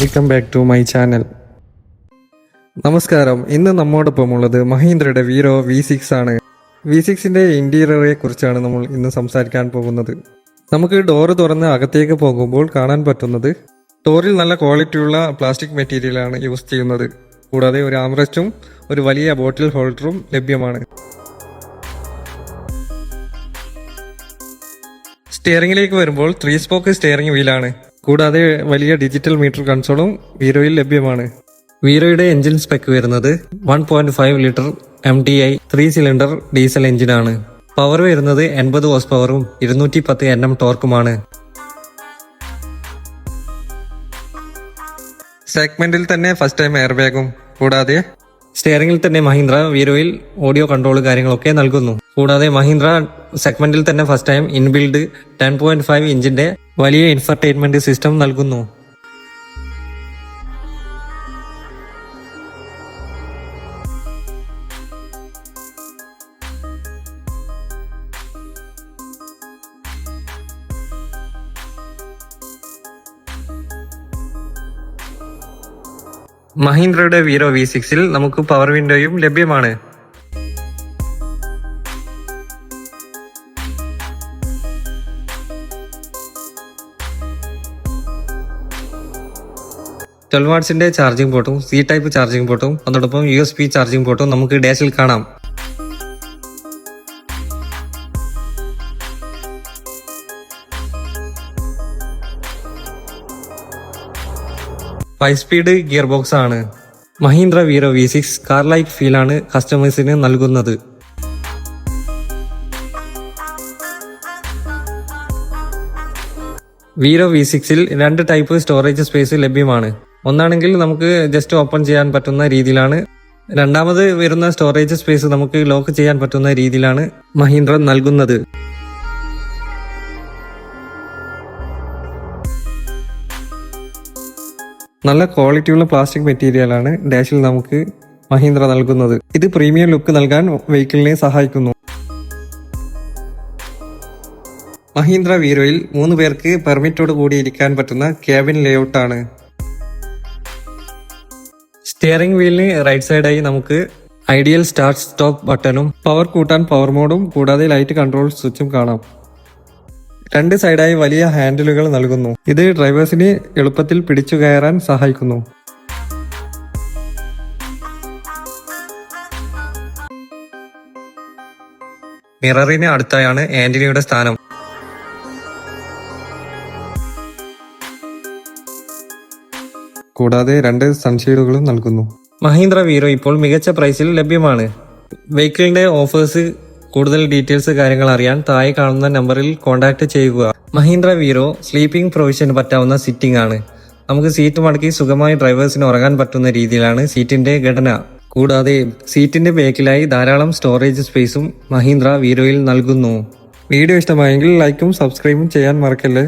Welcome back to my channel. നമസ്കാരം. ഇന്ന് നമ്മോടൊപ്പം ഉള്ളത് മഹീന്ദ്രയുടെ വീരോ V6 ആണ്. V6ന്റെ ഇന്റീരിയറെ കുറിച്ചാണ് നമ്മൾ ഇന്ന് സംസാരിക്കാൻ പോകുന്നത്. നമുക്ക് ഡോറ് തുറന്ന് അകത്തേക്ക് പോകുമ്പോൾ കാണാൻ പറ്റുന്നത് ഡോറിൽ നല്ല ക്വാളിറ്റിയുള്ള പ്ലാസ്റ്റിക് മെറ്റീരിയലാണ് യൂസ് ചെയ്യുന്നത്. കൂടാതെ ഒരു ആംറെസ്റ്റും ഒരു വലിയ ബോട്ടിൽ ഹോൾഡറും ലഭ്യമാണ്. സ്റ്റിയറിംഗിലേക്ക് വരുമ്പോൾ 3 സ്പോക്ക് സ്റ്റിയറിംഗ് വീലാണ്. കൂടാതെ വലിയ ഡിജിറ്റൽ മീറ്റർ കൺസോളും വീരോയിൽ ലഭ്യമാണ്. വീരോയുടെ എഞ്ചിൻ സ്പെക്ക് വരുന്നത് 1.5 ലിറ്റർ MTI 3 സിലിണ്ടർ ഡീസൽ എഞ്ചിനാണ്. പവർ വരുന്നത് 80 ഹോഴ്സ് പവറും 210 Nm ടോർക്കുമാണ്. സെഗ്മെന്റിൽ തന്നെ ഫസ്റ്റ് ടൈം എയർ ബാഗും കൂടാതെ സ്റ്റിയറിംഗിൽ തന്നെ മഹീന്ദ്ര വീരോയിൽ ഓഡിയോ കൺട്രോൾ കാര്യങ്ങളൊക്കെ നൽകുന്നു. കൂടാതെ മഹീന്ദ്ര സെഗ്മെന്റിൽ തന്നെ ഫസ്റ്റ് ടൈം ഇൻബിൽഡ് 10.5 ഇഞ്ചിന്റെ വലിയ ഇൻഫർടൈൻമെന്റ് സിസ്റ്റം നൽകുന്നു. മഹീന്ദ്രയുടെ വീരോ V6ൽ നമുക്ക് പവർ വിൻഡോയും ലഭ്യമാണ്. വാട്ട്സിന്റെ ചാർജിംഗ് പോർട്ടും C ടൈപ്പ് ചാർജിംഗ് പോർട്ടും അതോടൊപ്പം USB ചാർജിംഗ് പോർട്ടും നമുക്ക് ഡാഷിൽ കാണാം. ഫൈവ് സ്പീഡ് ഗിയർ ബോക്സ് ആണ്. മഹീന്ദ്ര വീരോ V6 കാർ ലൈക്ക് ഫീലാണ് കസ്റ്റമേഴ്സിന് നൽകുന്നത്. വീരോ V6ൽ 2 ടൈപ്പ് സ്റ്റോറേജ് സ്പേസ് ലഭ്യമാണ്. ഒന്നാണെങ്കിൽ നമുക്ക് ജസ്റ്റ് ഓപ്പൺ ചെയ്യാൻ പറ്റുന്ന രീതിയിലാണ്. രണ്ടാമത് വരുന്ന സ്റ്റോറേജ് സ്പേസ് നമുക്ക് ലോക്ക് ചെയ്യാൻ പറ്റുന്ന രീതിയിലാണ് മഹീന്ദ്ര നൽകുന്നത്. നല്ല ക്വാളിറ്റിയുള്ള പ്ലാസ്റ്റിക് മെറ്റീരിയലാണ് ഡാഷിൽ നമുക്ക് മഹീന്ദ്ര നൽകുന്നത്. ഇത് പ്രീമിയം ലുക്ക് നൽകാൻ വെഹിക്കിളിനെ സഹായിക്കുന്നു. മഹീന്ദ്ര വീരോയിൽ 3 പേർക്ക് പെർമിറ്റോട് കൂടി ഇരിക്കാൻ പറ്റുന്ന ക്യാബിൻ ലേഔട്ടാണ്. സ്റ്റിയറിംഗ് വീലിന് റൈറ്റ് സൈഡായി നമുക്ക് ഐഡിയൽ സ്റ്റാർട്ട് സ്റ്റോപ്പ് ബട്ടണും പവർ കൂട്ടാൻ പവർ മോഡും കൂടാതെ ലൈറ്റ് കൺട്രോൾ സ്വിച്ചും കാണാം. 2 സൈഡായി വലിയ ഹാൻഡിലുകൾ നൽകുന്നു. ഇത് ഡ്രൈവേഴ്സിന് എളുപ്പത്തിൽ പിടിച്ചു കയറാൻ സഹായിക്കുന്നു. മിററിന് അടുത്തായാണ് ആന്റിനയുടെ സ്ഥാനം. കൂടാതെ 2 സൺഷെയ്ഡുകളും നൽകുന്നു. മഹീന്ദ്ര വീരോ ഇപ്പോൾ മികച്ച പ്രൈസിൽ ലഭ്യമാണ്. വെഹിക്കിളിന്റെ ഓഫേഴ്സ് കൂടുതൽ ഡീറ്റെയിൽസ് കാര്യങ്ങൾ അറിയാൻ താഴെ കാണുന്ന നമ്പറിൽ കോൺടാക്ട് ചെയ്യുക. മഹീന്ദ്ര വീരോ സ്ലീപ്പിംഗ് പ്രൊവിഷന് പറ്റാവുന്ന സിറ്റിംഗ് ആണ്. നമുക്ക് സീറ്റ് മടക്കി സുഖമായി ഡ്രൈവേഴ്സിന് ഉറങ്ങാൻ പറ്റുന്ന രീതിയിലാണ് സീറ്റിന്റെ ഘടന. കൂടാതെ സീറ്റിന്റെ ബാക്കിലായി ധാരാളം സ്റ്റോറേജ് സ്പേസും മഹീന്ദ്ര വീരോയിൽ നൽകുന്നു. വീഡിയോ ഇഷ്ടമായെങ്കിൽ ലൈക്കും സബ്സ്ക്രൈബും ചെയ്യാൻ മറക്കല്ലേ.